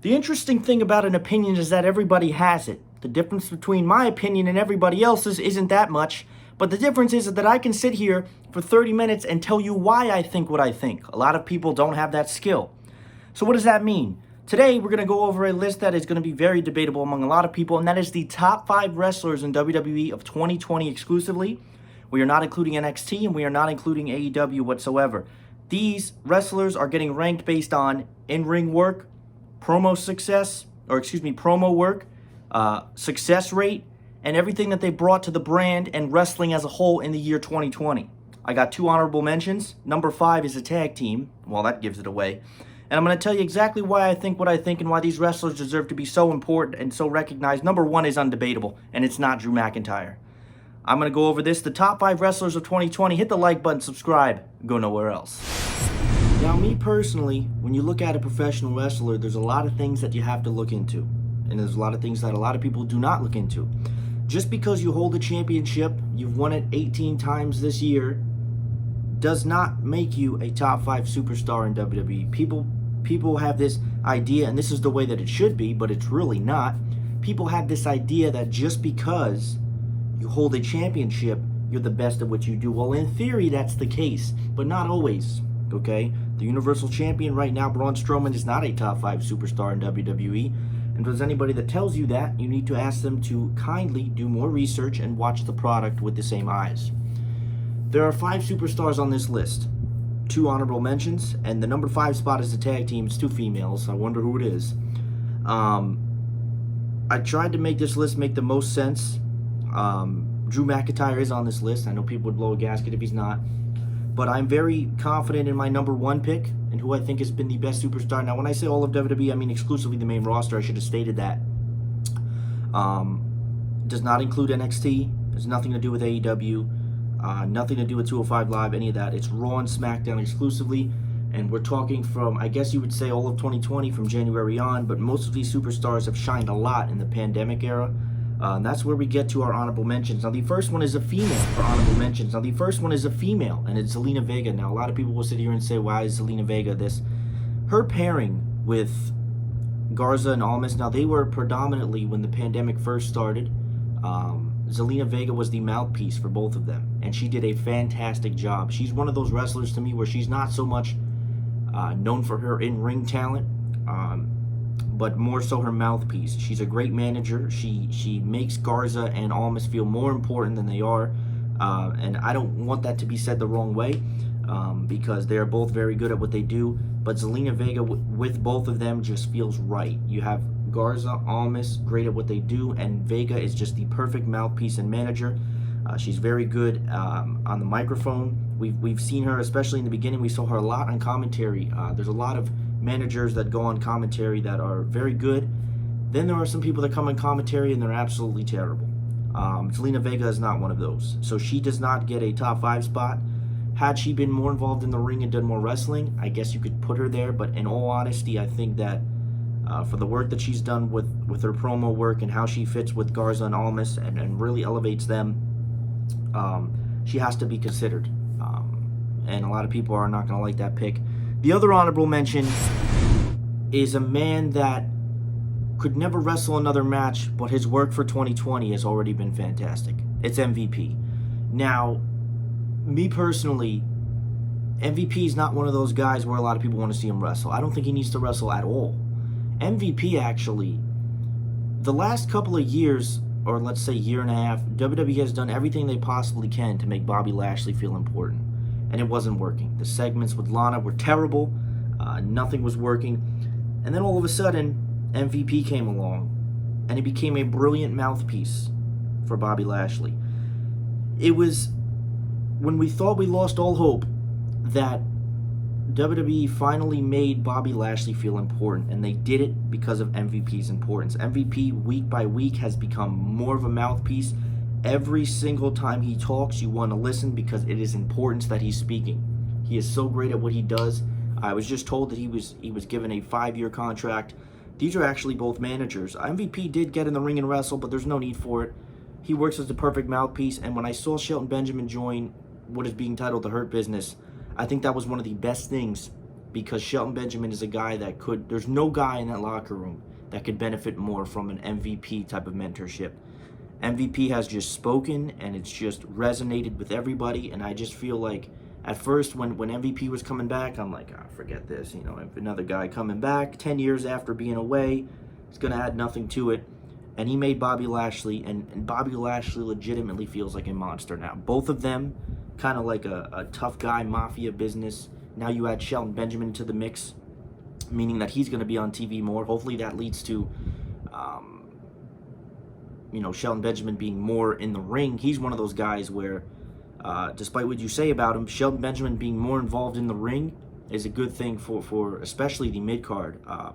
The interesting thing about an opinion is that everybody has it. The difference between my opinion and everybody else's isn't that much, but the difference is that I can sit here for 30 minutes and tell you why I think what I think. A lot of people don't have that skill. So what does that mean? Today, we're going to go over a list that is going to be very debatable among a lot of people, and that is the top 5 wrestlers in WWE of 2020 exclusively. We are not including NXT, and we are not including AEW whatsoever. These wrestlers are getting ranked based on in-ring work, promo work, success rate, and everything that they brought to the brand and wrestling as a whole in the year 2020. I got 2 honorable mentions. Number 5 is a tag team. Well, that gives it away. And I'm going to tell you exactly why I think what I think and why these wrestlers deserve to be so important and so recognized. Number 1 is undebatable, and it's not Drew McIntyre. I'm going to go over this, the top 5 wrestlers of 2020. Hit the like button, subscribe, go nowhere else. Now, me personally, when you look at a professional wrestler, there's a lot of things that you have to look into. And there's a lot of things that a lot of people do not look into. Just because you hold a championship, you've won it 18 times this year, does not make you a top 5 superstar in WWE. People have this idea, and this is the way that it should be, but it's really not. People have this idea that just because you hold a championship, you're the best at what you do. Well, in theory, that's the case, but not always, okay? The Universal Champion right now, Braun Strowman, is not a top 5 superstar in WWE. And if there's anybody that tells you that, you need to ask them to kindly do more research and watch the product with the same eyes. There are 5 superstars on this list. 2 honorable mentions, and the number 5 spot is the tag team. It's 2 females. I wonder who it is. I tried to make this list make the most sense. Drew McIntyre is on this list. I know people would blow a gasket if he's not. But I'm very confident in my number 1 pick and who I think has been the best superstar. Now, when I say all of WWE, I mean exclusively the main roster. I should have stated that. Does not include NXT. Has nothing to do with AEW. Nothing to do with 205 Live, any of that. It's Raw and SmackDown exclusively. And we're talking from, I guess you would say, all of 2020 from January on. But most of these superstars have shined a lot in the pandemic era. And that's where we get to our honorable mentions. Now, the first one is a female for honorable mentions. Now, the first one is a female, and it's Zelina Vega. Now, a lot of people will sit here and say, why is Zelina Vega this? Her pairing with Garza and Almas, now, they were predominantly, when the pandemic first started, Zelina Vega was the mouthpiece for both of them, and she did a fantastic job. She's one of those wrestlers to me where she's not so much known for her in-ring talent, but more so her mouthpiece. She's a great manager. She makes Garza and Almas feel more important than they are, and I don't want that to be said the wrong way, because they are both very good at what they do, but Zelina Vega with both of them just feels right. You have Garza, Almas, great at what they do, and Vega is just the perfect mouthpiece and manager. She's very good on the microphone. We've seen her, especially in the beginning, we saw her a lot on commentary. There's a lot of managers that go on commentary that are very good. Then there are some people that come on commentary and they're absolutely terrible. Zelina Vega is not one of those. So she does not get a top 5 spot. Had she been more involved in the ring and done more wrestling, I guess you could put her there. But in all honesty, I think that for the work that she's done with her promo work and how she fits with Garza and Almas and really elevates them, she has to be considered. And a lot of people are not going to like that pick. The other honorable mention is a man that could never wrestle another match, but his work for 2020 has already been fantastic. It's MVP. Now, me personally, MVP is not one of those guys where a lot of people want to see him wrestle. I don't think he needs to wrestle at all. MVP, actually, the last couple of years, or let's say year and a half, WWE has done everything they possibly can to make Bobby Lashley feel important. And it wasn't working. The segments with Lana were terrible. Nothing was working. And then all of a sudden, MVP came along, and he became a brilliant mouthpiece for Bobby Lashley. It was when we thought we lost all hope that WWE finally made Bobby Lashley feel important, and they did it because of MVP's importance. MVP, week by week, has become more of a mouthpiece. Every single time he talks, you want to listen because it is important that he's speaking. He is so great at what he does. I was just told that he was given a 5-year contract. These are actually both managers. MVP did get in the ring and wrestle, but there's no need for it. He works as the perfect mouthpiece, and when I saw Shelton Benjamin join what is being titled The Hurt Business, I think that was one of the best things because Shelton Benjamin is a guy that there's no guy in that locker room that could benefit more from an MVP type of mentorship. MVP has just spoken, and it's just resonated with everybody, and I just feel like at first when MVP was coming back, I'm like, forget this, if another guy coming back 10 years after being away, it's going to add nothing to it. And he made Bobby Lashley, and Bobby Lashley legitimately feels like a monster now. Both of them, kind of like a tough guy mafia business. Now you add Shelton Benjamin to the mix, meaning that he's going to be on TV more. Hopefully that leads to Shelton Benjamin being more in the ring. He's one of those guys where, despite what you say about him, Shelton Benjamin being more involved in the ring is a good thing for especially the mid-card. I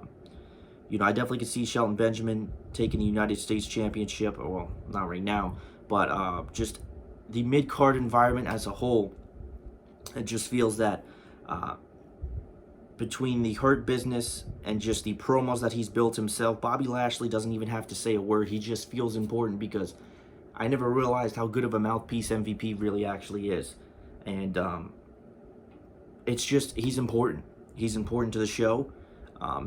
definitely could see Shelton Benjamin taking the United States Championship, or well, not right now, but just the mid-card environment as a whole, it just feels that between the Hurt Business and just the promos that he's built himself, Bobby Lashley doesn't even have to say a word. He just feels important, because I never realized how good of a mouthpiece MVP really actually is. And it's just, he's important. He's important to the show.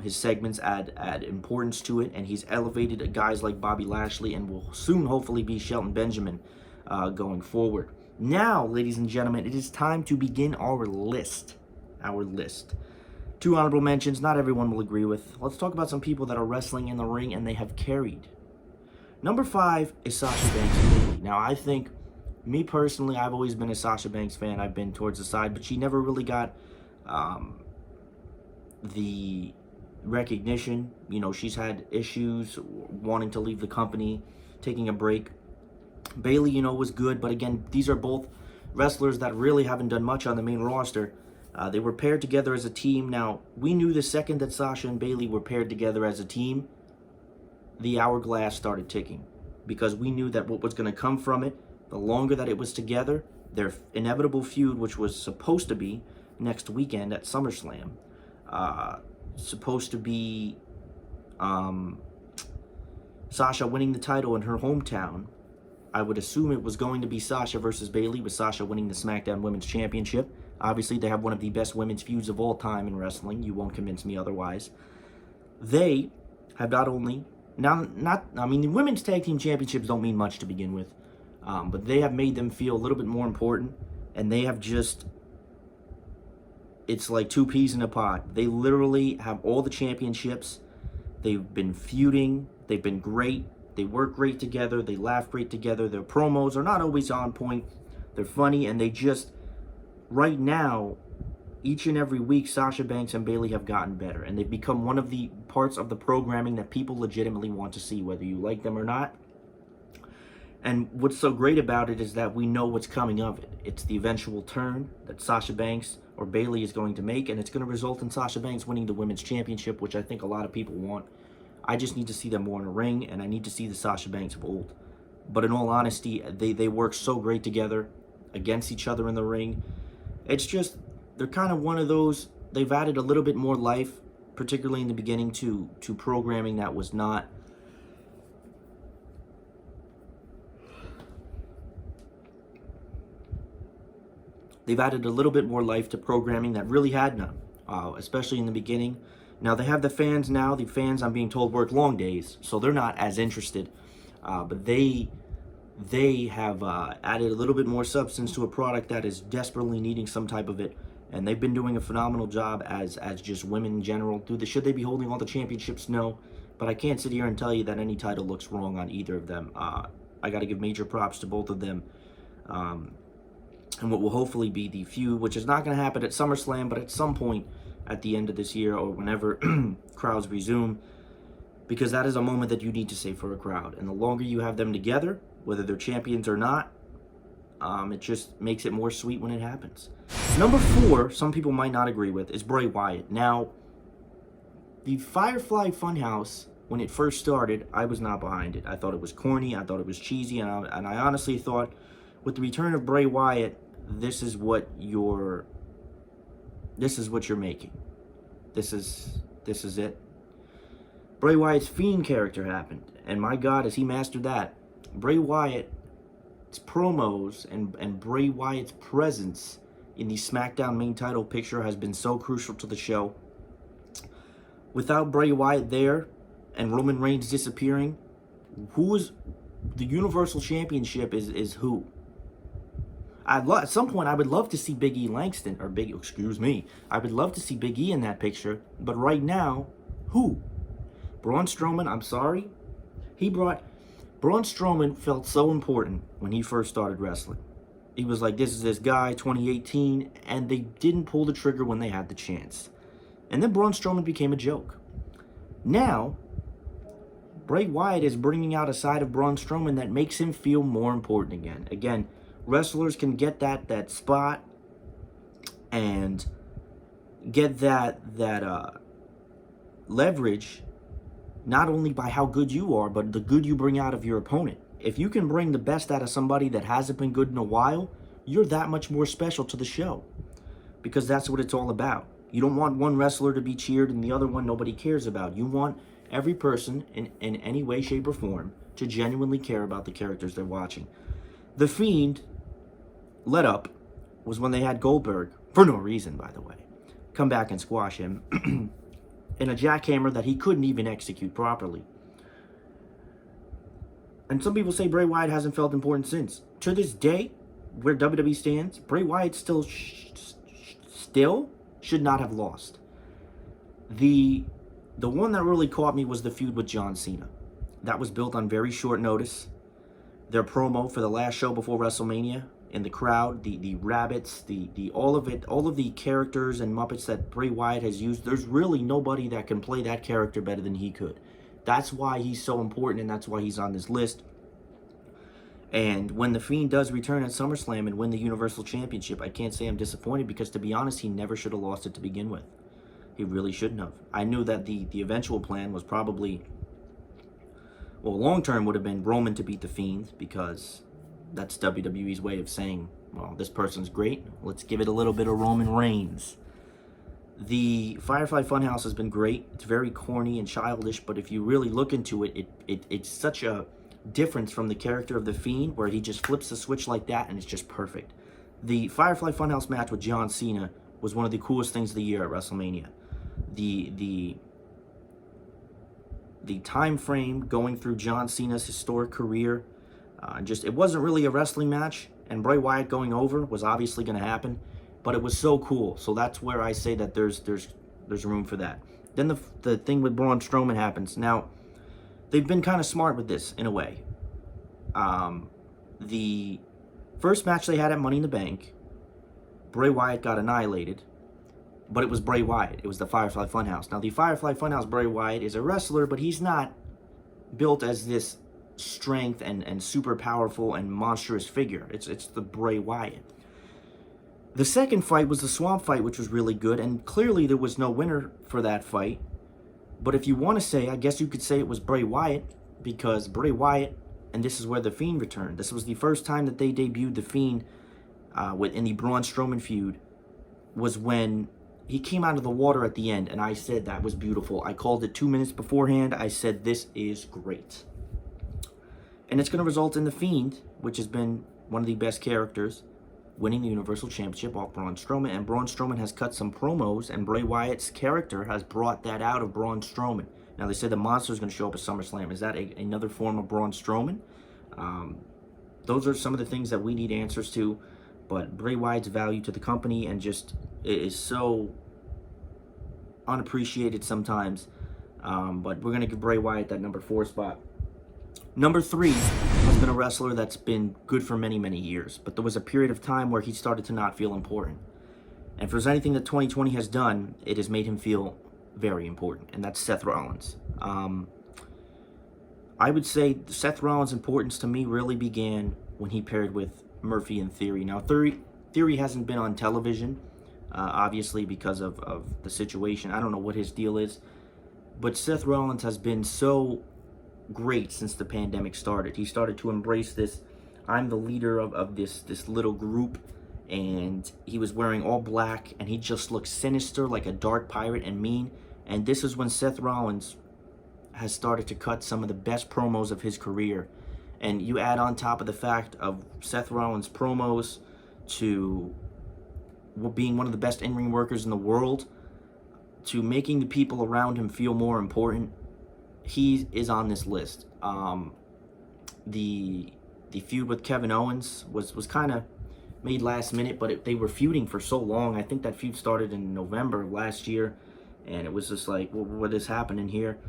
His segments add importance to it, and he's elevated guys like Bobby Lashley and will soon hopefully be Shelton Benjamin going forward. Now, ladies and gentlemen, it is time to begin our list. Two honorable mentions, not everyone will agree with. Let's talk about some people that are wrestling in the ring and they have carried. Number 5 is Sasha Banks. Now, I think, me personally, I've always been a Sasha Banks fan. I've been towards the side, but she never really got the recognition. She's had issues wanting to leave the company, taking a break. Bayley, was good, but again, these are both wrestlers that really haven't done much on the main roster. They were paired together as a team. Now, we knew the second that Sasha and Bayley were paired together as a team, the hourglass started ticking, because we knew that what was going to come from it, the longer that it was together, their inevitable feud, which was supposed to be next weekend at SummerSlam, supposed to be Sasha winning the title in her hometown. I would assume it was going to be Sasha versus Bayley, with Sasha winning the SmackDown Women's Championship. Obviously, they have one of the best women's feuds of all time in wrestling. You won't convince me otherwise. They have not only... the women's tag team championships don't mean much to begin with, but they have made them feel a little bit more important, and they have just... It's like 2 peas in a pod. They literally have all the championships. They've been feuding. They've been great. They work great together. They laugh great together. Their promos are not always on point. They're funny, and they just... Right now, each and every week, Sasha Banks and Bayley have gotten better, and they've become one of the parts of the programming that people legitimately want to see, whether you like them or not. And what's so great about it is that we know what's coming of it. It's the eventual turn that Sasha Banks or Bayley is going to make, and it's going to result in Sasha Banks winning the Women's Championship, which I think a lot of people want. I just need to see them more in a ring, and I need to see the Sasha Banks of old. But in all honesty, they work so great together against each other in the ring. It's just, they're kind of one of those, they've added a little bit more life, particularly in the beginning, to programming that was not... They've added a little bit more life to programming that really had none, especially in the beginning. Now, they have the fans now. The fans, I'm being told, work long days, so they're not as interested. But they have added a little bit more substance to a product that is desperately needing some type of it. And they've been doing a phenomenal job as just women in general. Should they be holding all the championships? No. But I can't sit here and tell you that any title looks wrong on either of them. I got to give major props to both of them. And what will hopefully be the feud, which is not going to happen at SummerSlam, but at some point at the end of this year or whenever crowds resume, because that is a moment that you need to save for a crowd. And the longer you have them together, whether they're champions or not, it just makes it more sweet when it happens. Number 4, some people might not agree with, is Bray Wyatt. Now, the Firefly Funhouse, when it first started, I was not behind it. I thought it was corny, I thought it was cheesy, and I honestly thought, with the return of Bray Wyatt, this is what you're making. This is it. Bray Wyatt's Fiend character happened, and my God, has he mastered that. Bray Wyatt's promos and Bray Wyatt's presence in the SmackDown main title picture has been so crucial to the show. Without Bray Wyatt there and Roman Reigns disappearing, who is the Universal Championship is who? At some point, I would love to see Big E Langston, or I would love to see Big E in that picture, but right now, who? Braun Strowman, I'm sorry. Braun Strowman felt so important when he first started wrestling. He was like, this is this guy, 2018, and they didn't pull the trigger when they had the chance. And then Braun Strowman became a joke. Now, Bray Wyatt is bringing out a side of Braun Strowman that makes him feel more important again. Again, wrestlers can get that spot and get that leverage not only by how good you are, but the good you bring out of your opponent. If you can bring the best out of somebody that hasn't been good in a while, you're that much more special to the show, because that's what it's all about. You don't want one wrestler to be cheered and the other one nobody cares about. You want every person in any way, shape, or form to genuinely care about the characters they're watching. The Fiend let up was when they had Goldberg, for no reason, by the way, come back and squash him in a jackhammer that he couldn't even execute properly. And some people say Bray Wyatt hasn't felt important since. To this day, where WWE stands, Bray Wyatt still should not have lost. The one that really caught me was the feud with John Cena. That was built on very short notice. Their promo for the last show before WrestleMania, in the crowd, the rabbits, all of the characters and Muppets that Bray Wyatt has used, there's really nobody that can play that character better than he could. That's why he's so important, and that's why he's on this list. And when The Fiend does return at SummerSlam and win the Universal Championship, I can't say I'm disappointed, because to be honest, he never should have lost it to begin with. He really shouldn't have. I knew that the eventual plan was probably, well, long term would have been Roman to beat The Fiend, because that's WWE's way of saying, well, this person's great, let's give it a little bit of Roman Reigns. The Firefly Funhouse has been great. It's very corny and childish, but if you really look into it, it's such a difference from the character of The Fiend, where he just flips the switch like that and it's just perfect. The Firefly Funhouse match with John Cena was one of the coolest things of the year at WrestleMania. The time frame going through John Cena's historic career, it wasn't really a wrestling match, and Bray Wyatt going over was obviously going to happen, but it was so cool. So that's where I say that there's room for that. Then the thing with Braun Strowman happens. Now, they've been kind of smart with this in a way. The first match they had at Money in the Bank, Bray Wyatt got annihilated, but it was Bray Wyatt. It was the Firefly Funhouse. Now, the Firefly Funhouse Bray Wyatt is a wrestler, but he's not built as this strength and super powerful and monstrous figure. It's the Bray Wyatt. The second fight was the Swamp Fight, which was really good, and clearly there was no winner for that fight. But if you want to say, I guess you could say it was Bray Wyatt, because Bray Wyatt, and this is where The Fiend returned. This was the first time that they debuted The Fiend in the Braun Strowman feud, was when he came out of the water at the end, and I said that was beautiful. I called it 2 minutes beforehand. I said, this is great. And it's going to result in The Fiend, which has been one of the best characters, winning the Universal Championship off Braun Strowman. And Braun Strowman has cut some promos, and Bray Wyatt's character has brought that out of Braun Strowman. Now, they said the Monster is going to show up at SummerSlam. Is that another form of Braun Strowman? Those are some of the things that we need answers to. But Bray Wyatt's value to the company and just is so unappreciated sometimes. But we're going to give Bray Wyatt that number 4 spot. Number 3 has been a wrestler that's been good for many, many years. But there was a period of time where he started to not feel important. And if there's anything that 2020 has done, it has made him feel very important. And that's Seth Rollins. I would say Seth Rollins' importance to me really began when he paired with Murphy and Theory. Now, Theory hasn't been on television, obviously, because of the situation. I don't know what his deal is. But Seth Rollins has been so great since the pandemic started. He started to embrace this, I'm the leader of this little group, and he was wearing all black, and he just looked sinister, like a dark pirate, and mean. And this is when Seth Rollins has started to cut some of the best promos of his career. And you add on top of the fact of Seth Rollins' promos to being one of the best in-ring workers in the world to making the people around him feel more important, he is on this list. The feud with Kevin Owens was kind of made last minute, but they were feuding for so long. I think that feud started in November of last year, and it was just like, well, what is happening here?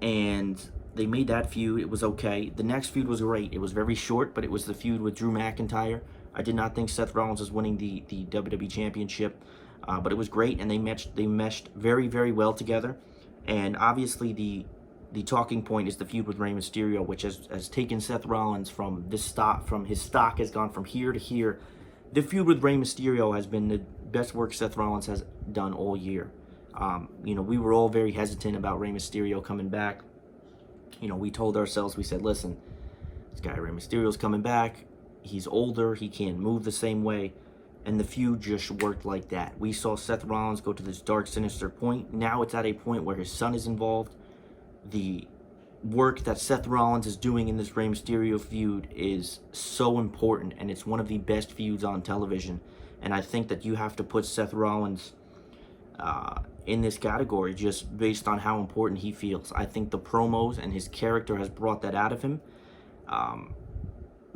And they made that feud. It was okay. The next feud was great. It was very short, but it was the feud with Drew McIntyre. I did not think Seth Rollins was winning the WWE Championship, but it was great, and they meshed very, very well together. And obviously the talking point is the feud with Rey Mysterio, which has taken Seth Rollins from his stock has gone from here to here. The feud with Rey Mysterio has been the best work Seth Rollins has done all year. We were all very hesitant about Rey Mysterio coming back. We told ourselves, we said, listen, this guy Rey Mysterio's coming back. He's older. He can't move the same way. And the feud just worked like that. We saw Seth Rollins go to this dark, sinister point. Now it's at a point where his son is involved. The work that Seth Rollins is doing in this Rey Mysterio feud is so important, and it's one of the best feuds on television. And I think that you have to put Seth Rollins in this category just based on how important he feels. I think the promos and his character has brought that out of him.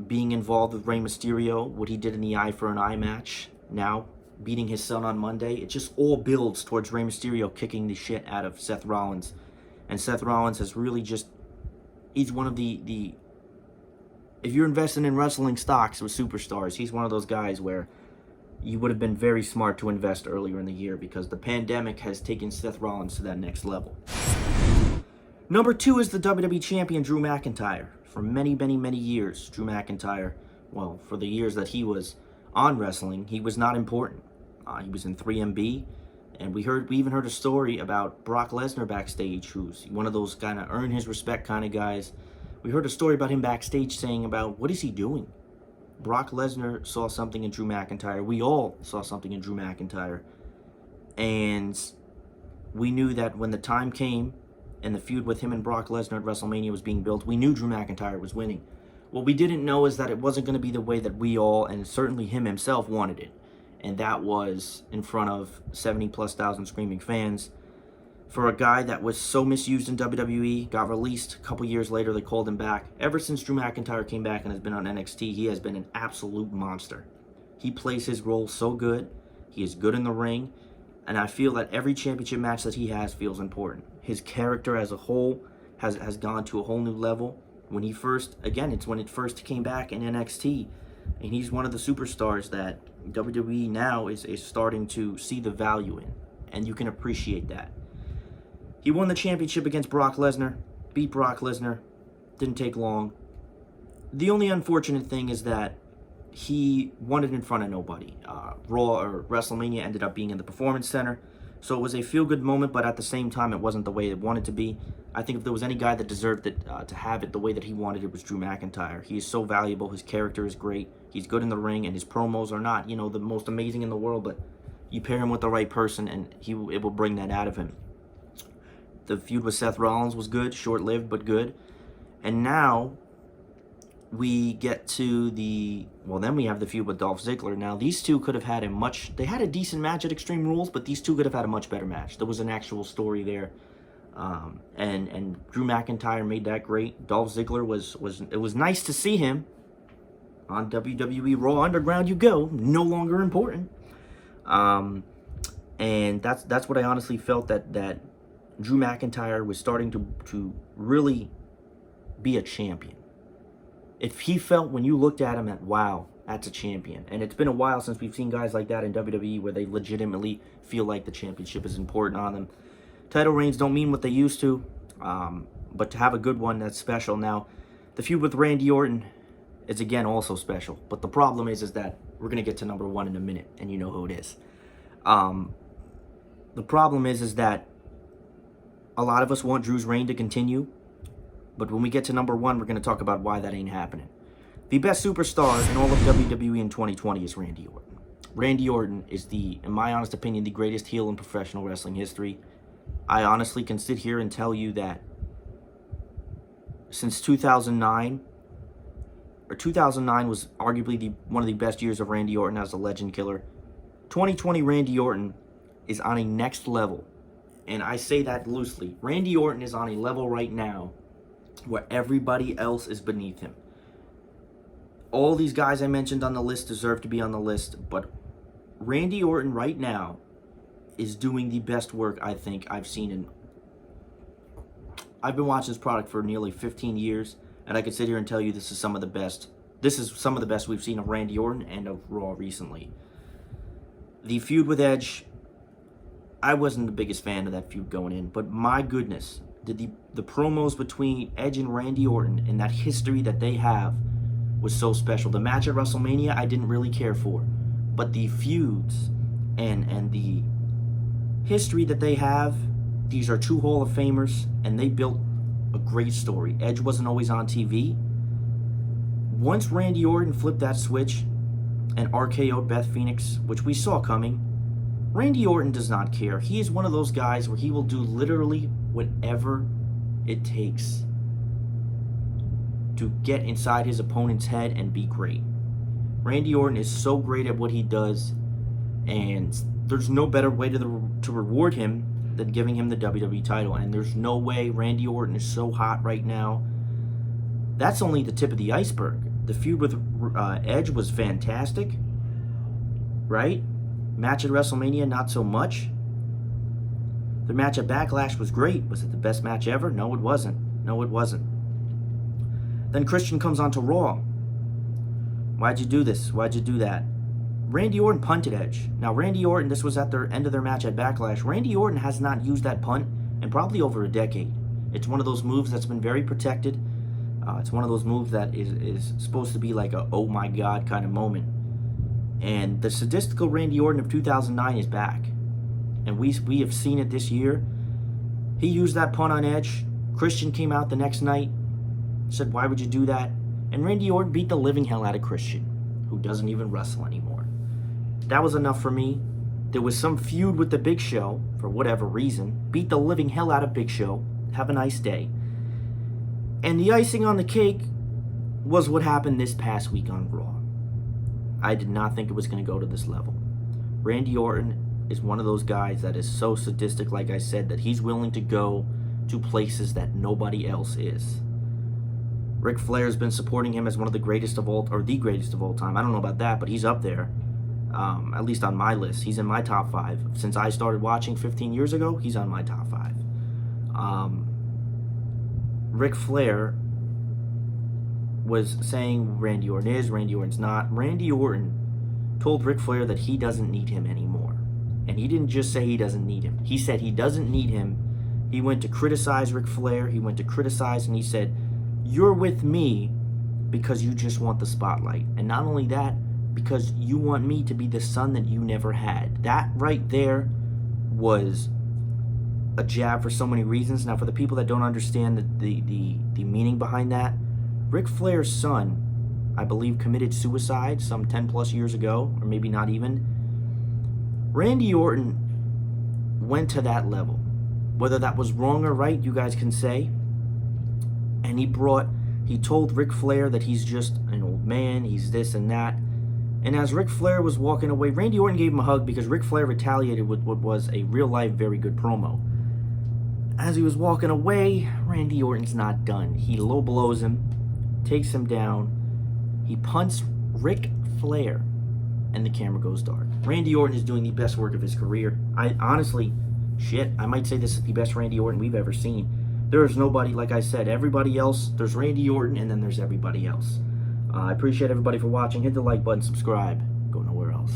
Being involved with Rey Mysterio, what he did in the Eye for an Eye match, now beating his son on Monday, it just all builds towards Rey Mysterio kicking the shit out of Seth Rollins. And Seth Rollins has really he's one of the if you're investing in wrestling stocks with superstars, he's one of those guys where you would have been very smart to invest earlier in the year, because the pandemic has taken Seth Rollins to that next level. Number 2 is the WWE Champion, Drew McIntyre. For many, many, many years, Drew McIntyre, well, for the years that he was on wrestling, he was not important. He was in 3MB. And we even heard a story about Brock Lesnar backstage, who's one of those kind of earn his respect kind of guys. We heard a story about him backstage saying about, what is he doing? Brock Lesnar saw something in Drew McIntyre. We all saw something in Drew McIntyre. And we knew that when the time came and the feud with him and Brock Lesnar at WrestleMania was being built, we knew Drew McIntyre was winning. What we didn't know is that it wasn't going to be the way that we all, and certainly him himself, wanted it. And that was in front of 70,000+ screaming fans. For a guy that was so misused in WWE, got released a couple years later, they called him back. Ever since Drew McIntyre came back and has been on NXT, he has been an absolute monster. He plays his role so good. He is good in the ring. And I feel that every championship match that he has feels important. His character as a whole has gone to a whole new level. When it first came back in NXT. And he's one of the superstars that WWE now is starting to see the value in. And you can appreciate that. He won the championship against Brock Lesnar. Beat Brock Lesnar. Didn't take long. The only unfortunate thing is that he won it in front of nobody. Raw or WrestleMania ended up being in the Performance Center. So it was a feel-good moment, but at the same time, it wasn't the way it wanted to be. I think if there was any guy that deserved it to have it the way that he wanted, it was Drew McIntyre. He is so valuable. His character is great. He's good in the ring, and his promos are not, the most amazing in the world, but you pair him with the right person, and it will bring that out of him. The feud with Seth Rollins was good, short-lived, but good. And now we get to then we have the feud with Dolph Ziggler. Now, these two could have had they had a decent match at Extreme Rules, but these two could have had a much better match. There was an actual story there. And Drew McIntyre made that great. Dolph Ziggler it was nice to see him on WWE Raw Underground. You go, no longer important. And that's what I honestly felt, that Drew McIntyre was starting to really be a champion. If he felt, when you looked at him, wow, that's a champion. And it's been a while since we've seen guys like that in WWE where they legitimately feel like the championship is important on them. Title reigns don't mean what they used to, but to have a good one, that's special. Now, the feud with Randy Orton is, again, also special. But the problem is that we're going to get to number 1 in a minute, and you know who it is. The problem is that a lot of us want Drew's reign to continue. But when we get to number 1, we're going to talk about why that ain't happening. The best superstar in all of WWE in 2020 is Randy Orton. Randy Orton is in my honest opinion, the greatest heel in professional wrestling history. I honestly can sit here and tell you that since 2009 was arguably one of the best years of Randy Orton as a legend killer. 2020 Randy Orton is on a next level. And I say that loosely. Randy Orton is on a level right now where everybody else is beneath him. All these guys I mentioned on the list deserve to be on the list, but Randy Orton right now is doing the best work I think I've seen in... I've been watching this product for nearly 15 years, and I could sit here and tell you this is some of the best. This is some of the best we've seen of Randy Orton and of Raw recently. The feud with Edge, I wasn't the biggest fan of that feud going in, but my goodness, the promos between Edge and Randy Orton and that history that they have was so special. The match at WrestleMania I didn't really care for, but the feuds and the history that they have, these are two Hall of Famers, and they built a great story. Edge wasn't always on TV. Once Randy Orton flipped that switch and RKO'd Beth Phoenix, which we saw coming, Randy Orton does not care. He is one of those guys where he will do literally whatever it takes to get inside his opponent's head and be great. Randy Orton is so great at what he does, and there's no better way to reward him than giving him the WWE title. And there's no way Randy Orton is so hot right now. That's only the tip of the iceberg. The feud with Edge was fantastic, right? Match at WrestleMania, not so much. The match at Backlash was great. Was it the best match ever? No, it wasn't. No, it wasn't. Then Christian comes on to Raw. Why'd you do this? Why'd you do that? Randy Orton punted Edge. Now, Randy Orton, this was at their end of their match at Backlash. Randy Orton has not used that punt in probably over a decade. It's one of those moves that's been very protected. It's one of those moves that is supposed to be like a oh my god kind of moment. And the sadistical Randy Orton of 2009 is back. And we have seen it this year. He used that punt on Edge. Christian came out the next night, said, why would you do that? And Randy Orton beat the living hell out of Christian, who doesn't even wrestle anymore. That was enough for me. There was some feud with the Big Show, for whatever reason. Beat the living hell out of Big Show. Have a nice day. And the icing on the cake was what happened this past week on Raw. I did not think it was going to go to this level. Randy Orton is one of those guys that is so sadistic, like I said, that he's willing to go to places that nobody else is. Ric Flair's been supporting him as one of the greatest of all, or the greatest of all time. I don't know about that, but he's up there. At least on my list. He's in my top 5. Since I started watching 15 years ago, he's on my top 5. Ric Flair was saying Randy Orton is, Randy Orton's not. Randy Orton told Ric Flair that he doesn't need him anymore. And he didn't just say he doesn't need him. He said he doesn't need him. He went to criticize Ric Flair. He went to criticize, and he said, you're with me because you just want the spotlight. And not only that, because you want me to be the son that you never had. That right there was a jab for so many reasons. Now, for the people that don't understand the meaning behind that, Ric Flair's son, I believe, committed suicide some 10 plus years ago, or maybe not even. Randy Orton went to that level. Whether that was wrong or right, you guys can say. And he told Ric Flair that he's just an old man, he's this and that. And as Ric Flair was walking away, Randy Orton gave him a hug because Ric Flair retaliated with what was a real-life, very good promo. As he was walking away, Randy Orton's not done. He low blows him, takes him down, he punts Ric Flair, and the camera goes dark. Randy Orton is doing the best work of his career. I might say this is the best Randy Orton we've ever seen. There is nobody, like I said, everybody else, there's Randy Orton, and then there's everybody else. I appreciate everybody for watching. Hit the like button, subscribe. Go nowhere else.